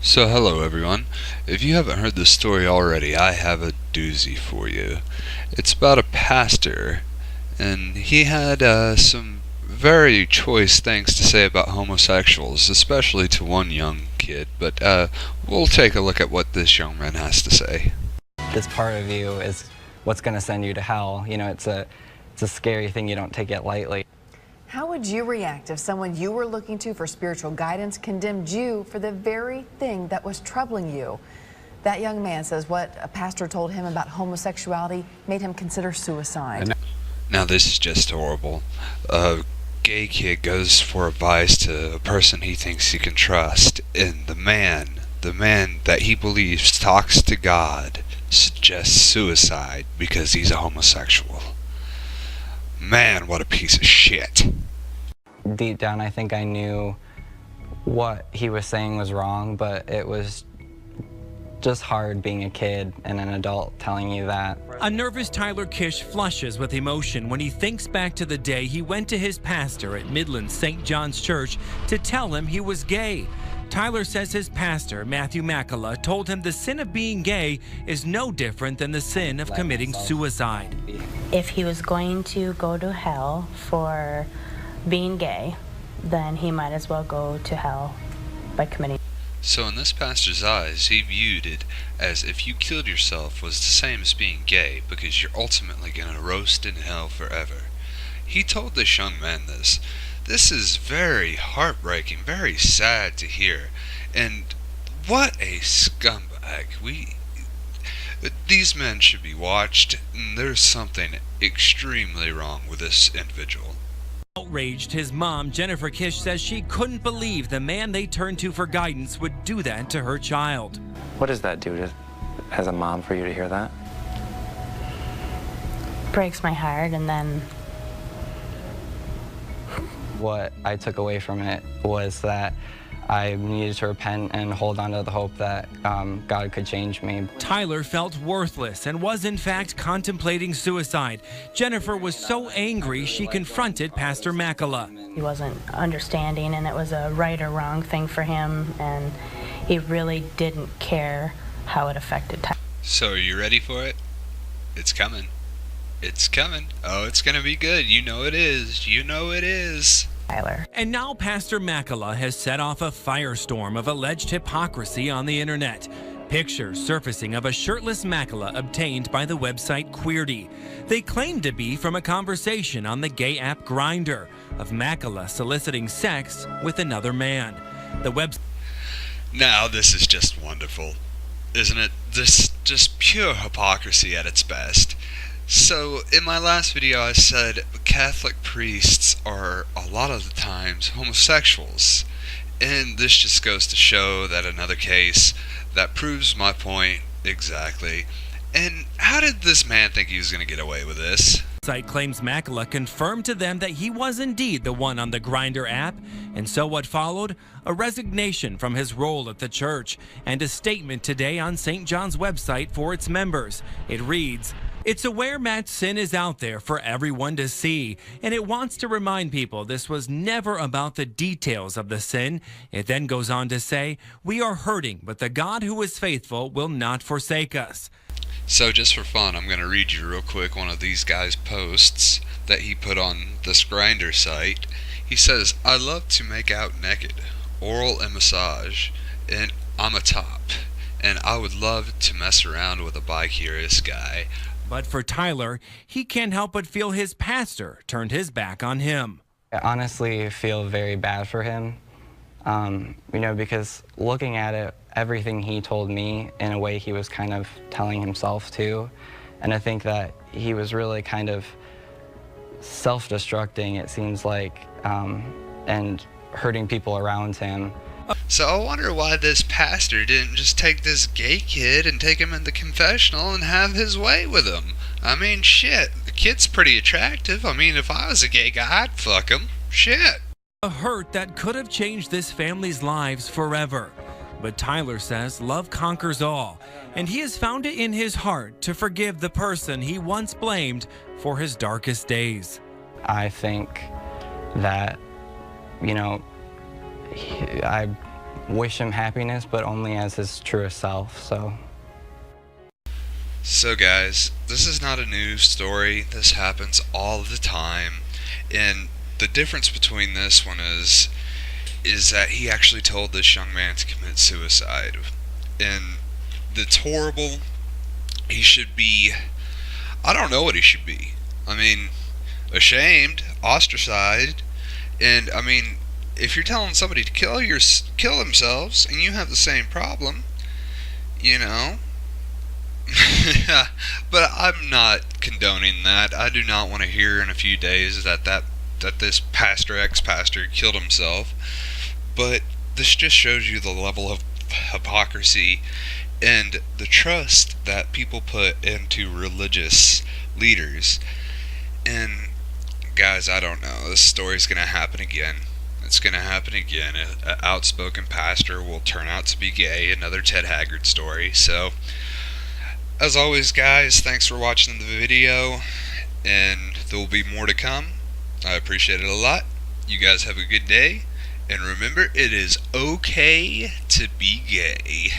So hello everyone. If you haven't heard this story already, I have a doozy for you. It's about a pastor, and he had some very choice things to say about homosexuals, especially to one young kid, but we'll take a look at what this young man has to say. This part of you is what's going to send you to hell. You know, it's a scary thing. You don't take it lightly. How would you react if someone you were looking to for spiritual guidance condemned you for the very thing that was troubling you? That young man says what a pastor told him about homosexuality made him consider suicide. Now this is just horrible. A gay kid goes for advice to a person he thinks he can trust, and the man that he believes talks to God, suggests suicide because he's a homosexual. Man, what a piece of shit. Deep down, I think I knew what he was saying was wrong, but it was just hard being a kid and an adult telling you that. A nervous Tyler Kish flushes with emotion when he thinks back to the day he went to his pastor at Midland St. John's Church to tell him he was gay. Tyler says his pastor, Matthew Makala, told him the sin of being gay is no different than the sin of committing suicide. If he was going to go to hell for being gay, then he might as well go to hell by committing. So in this pastor's eyes, he viewed it as if you killed yourself was the same as being gay, because you're ultimately gonna roast in hell forever. He told this young man this. This is very heartbreaking, very sad to hear, and what a scumbag. These men should be watched, and there's something extremely wrong with this individual. Outraged, his mom, Jennifer Kish, says she couldn't believe the man they turned to for guidance would do that to her child. What does that do as a mom for you to hear that? Breaks my heart, and then What I took away from it was that I needed to repent and hold on to the hope that God could change me. Tyler felt worthless and was in fact contemplating suicide. Jennifer was so angry she confronted Pastor Makala. he wasn't understanding, and it was a right or wrong thing for him, and he really didn't care how it affected Tyler. So are you ready for it? It's coming. It's coming. Oh, it's gonna be good. You know it is. You know it is. And now Pastor Makala has set off a firestorm of alleged hypocrisy on the internet. Pictures surfacing of a shirtless Makala obtained by the website Queerty. They claim to be from a conversation on the gay app Grindr of Makala soliciting sex with another man. The website. Now this is just wonderful, isn't it? This just pure hypocrisy at its best. So, in my last video I said Catholic priests are a lot of the times homosexuals, and this just goes to show that another case that proves my point exactly. And how did this man think he was going to get away with this? Site claims Makala confirmed to them that he was indeed the one on the Grindr app, and so what followed? A resignation from his role at the church, and a statement today on St. John's website for its members. It reads, "It's aware Matt's sin is out there for everyone to see, and it wants to remind people this was never about the details of the sin." It then goes on to say, "We are hurting, but the God who is faithful will not forsake us." So just for fun, I'm going to read you real quick one of these guys' posts that he put on this Grindr site. He says, "I love to make out naked, oral and massage, and I'm a top, and I would love to mess around with a bi-curious guy." But for Tyler, he can't help but feel his pastor turned his back on him. I honestly feel very bad for him, you know, because looking at it, everything he told me, in a way he was kind of telling himself too. And I think that he was really kind of self-destructing, it seems like, and hurting people around him. So I wonder why this pastor didn't just take this gay kid and take him in the confessional and have his way with him. I mean, shit, the kid's pretty attractive. I mean, if I was a gay guy, I'd fuck him. Shit. A hurt that could have changed this family's lives forever. But Tyler says love conquers all, and he has found it in his heart to forgive the person he once blamed for his darkest days. I think that, you know, I wish him happiness, but only as his truest self. So guys, this is not a news story. This happens all the time. And the difference between this one is that he actually told this young man to commit suicide. And it's horrible. He should be, I don't know what he should be. I mean, ashamed, ostracized, and I mean, if you're telling somebody to kill themselves and you have the same problem, you know. But I'm not condoning that. I do not want to hear in a few days that this ex-pastor killed himself. But this just shows you the level of hypocrisy and the trust that people put into religious leaders. And guys, I don't know. This story's going to happen again. It's going to happen again. An outspoken pastor will turn out to be gay. Another Ted Haggard story. So, as always, guys, thanks for watching the video. And there will be more to come. I appreciate it a lot. You guys have a good day. And remember, it is okay to be gay.